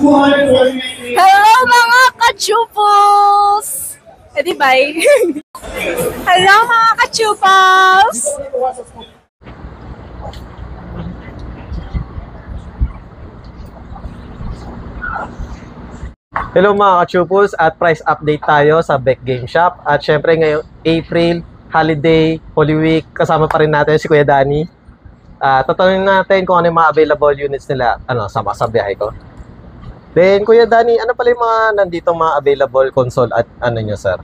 Hello mga kachupos! Eh di bye! Hello mga kachupos! Hello mga ka-chupos, at price update tayo sa Beck Game Shop. At syempre ngayong April, holiday, Holy Week, kasama pa rin natin si Kuya Danny. Tatanungin natin kung ano yung mga available units nila sa biyahe ko. Then Kuya Danny, ano pala yung mga nandito mga available console at ano nyo sir?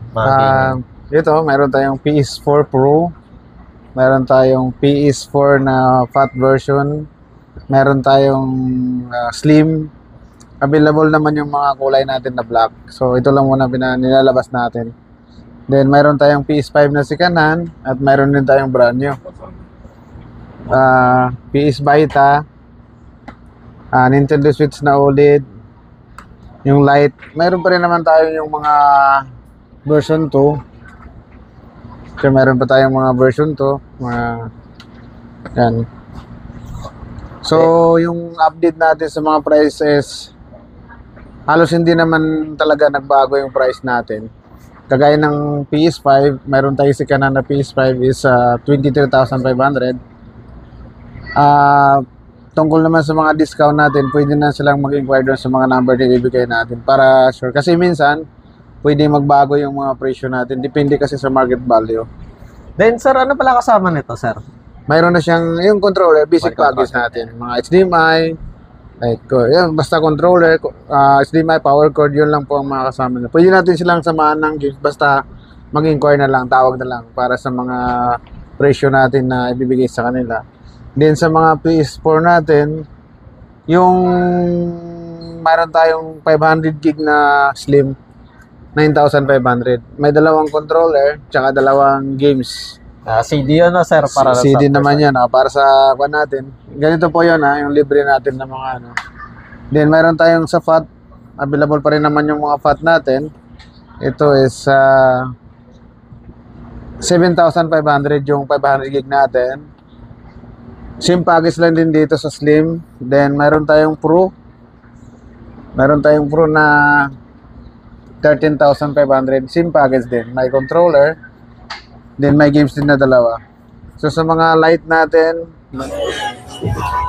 Dito, mayroon tayong PS4 Pro, mayroon tayong PS4 na fat version, mayroon tayong slim. Available naman yung mga kulay natin na black. So ito lang muna nilalabas natin. Then mayroon tayong PS5 na sikanan at mayroon din tayong brand new. PS Vita, Nintendo Switch na OLED, yung Lite. Mayroon pa rin naman tayo yung mga version 2. So mayroon pa tayong mga version 2. Yan. So yung update natin sa mga prices, halos hindi naman talaga nagbago yung price natin. Kagaya ng PS5, mayroon tayo si kanan na PS5 is 23,500. Tungkol naman sa mga discount natin, pwede na silang mag-inquire doon sa mga number na ibibigay natin para sure. Kasi minsan, pwede magbago yung mga presyo natin. Depende kasi sa market value. Then sir, ano pala kasama nito sir? Mayroon na siyang yung controller, basic package natin. Mga HDMI, like, yan, basta controller, HDMI, power cord, yun lang po ang mga kasama na. Pwede natin silang samahan ng games, basta mag-inquire na lang, tawag na lang para sa mga presyo natin na ibibigay sa kanila. Then sa mga PS4 natin, yung mayroon tayong 500 gig na slim, 9,500. May dalawang controller, tsaka dalawang games. CD yun sir? Para CD naman yan, para sa kuha natin. Ganito po yun yung libre natin na mga ano. Then mayroon tayong sa FAT, available pa rin naman yung mga FAT natin. Ito is 7,500 yung 500 gig natin. Same package lang din dito sa Slim. Then mayroon tayong Pro. Mayroon tayong Pro na 13,500. Same package din. May controller. Then may games din na dalawa. So sa mga light natin,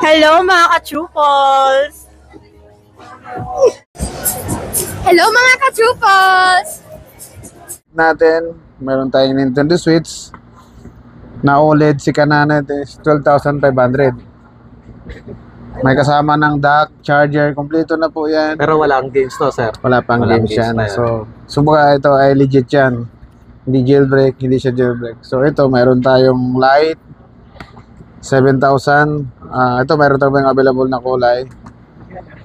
Hello mga kachupos! Hello mga kachupos! natin, mayroon tayong Nintendo Switch na OLED si kanan is 12,500. May kasama ng dock, charger, kompleto na po yan. Pero wala ang games no sir? Wala pang Walang games games yan. na yan. So baka ito ay legit yan. Hindi jailbreak, hindi siya jailbreak. So ito, mayroon tayong light, 7,000. Ito, mayroon tayong available na kulay.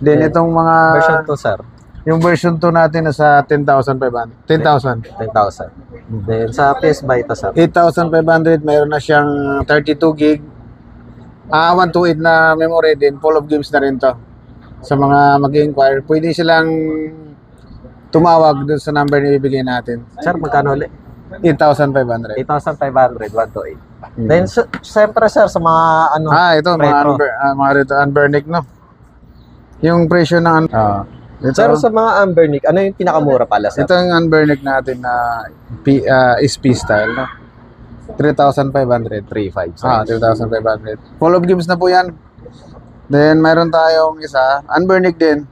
Then itong mga Version 2 sir? yung version 2 natin nasa 10,500. 10,000. 10,000. Then sa PS Vita sir? 8,500, mayroon na siyang 32 gig. 128 na memory din, full of games na rin to. Sa mga mag-inquire, pwede silang tumawag dun sa number na ibigay natin. Sir, magkano ulit? 8,500. 8,500, 128. Then siyempre sir, sa mga ano? Ito, mga Unbernick, no? Yung presyo ng ito, Sir, sa mga Ambernick, ano yung pinakamura pala sir? ito yung Unbernick natin na SP style, no? 3,500. 3,500. 3,500. Full of games na po yan. Then, mayroon tayong isa, Unbernick din.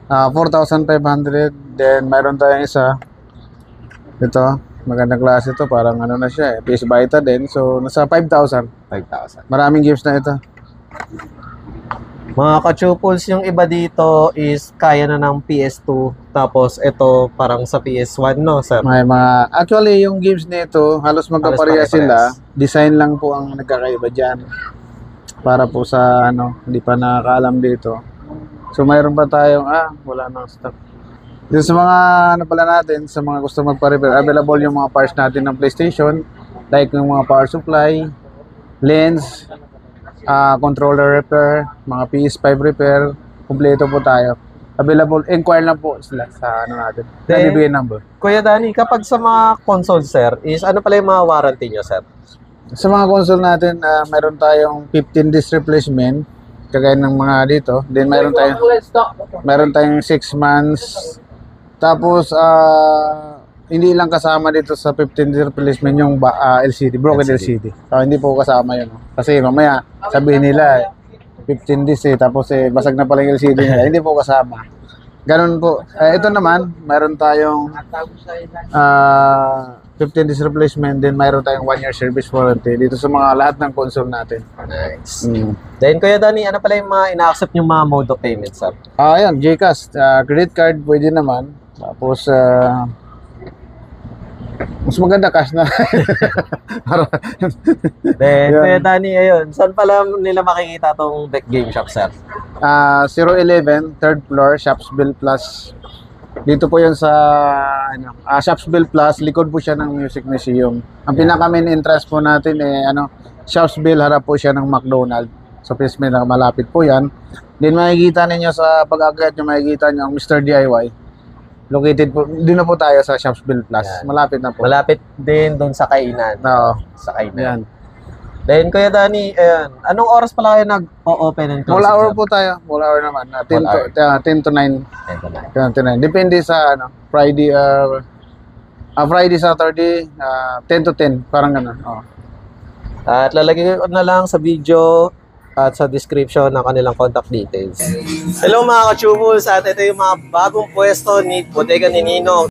4,500. Then, mayroon tayong isa. Ito, magandang klase ito. Parang ano na siya PS Vita din. So, nasa 5,000. 5,000. Maraming games na ito. Mga ka-chupos, yung iba dito is kaya na ng PS2. Tapos ito parang sa PS1 no sir? May mga, actually, yung games nito, halos magkapareha sila. Design lang po ang nagkakaiba dyan. Para po sa, hindi pa nakakaalam dito. So, mayroon pa tayong, wala nang stock. Dito sa mga, pala natin, sa mga gusto magpa-repair, available yung mga parts natin ng PlayStation, like yung mga power supply, lens, controller repair, mga PS5 repair, kumpleto po tayo. Available, inquire lang po sila sa natin. Then, ibigay number. Kuya Danny, kapag sa mga console sir, is ano pala yung mga warranty nyo sir? Sa mga console natin, meron tayong 15 days replacement, kagaya ng mga dito. Then meron tayong 6 months. Tapos hindi lang kasama dito sa 15-day replacement yung LCD, broken LCD. So, hindi po kasama yun. Kasi mamaya sabihin nila 15 days tapos basag na pala yung LCD nila. Hindi po kasama. Ganun po. Ito naman, meron tayong 15 days replacement, then mayroon tayong 1 year service warranty dito sa mga lahat ng console natin. Nice. Then, Kuya Danny, ano pala yung mga ina-accept yung mga mode of payment, sir? Ayan, GCash, credit card pwede naman. Tapos, mas maganda cash na. Then, Yan. Kuya Danny, ayun, saan pala nila makikita tong Beck Game Shop, sir? 011, third floor, Shopsville Plus. Dito po yun sa Shopsville Plus, likod po siya ng Music Museum. Ang pinaka main interest po natin Shopsville, harap po siya ng McDonald's. So, please, may malapit po yan. Then makikita ninyo sa pag-akyat nyo, makikita nyo ang Mr. DIY. Located po, din na po tayo sa Shopsville Plus. Yan. Malapit na po. Malapit din doon sa kainan. Oo. Sa kainan. Yan. Then, Kuya Danny, ayun, anong oras pala kayo nag-open and close? Whole hour po tayo. Whole hour naman. 10 to 9. 10 to 9. Depende sa Friday, Friday, Saturday, 10 to 10. Parang gano'n. Oh. At lalagay ko na lang sa video at sa description ng kanilang contact details. Hello mga ka-Chubos, at ito yung mga bagong pwesto ni Bodega ni Ninong.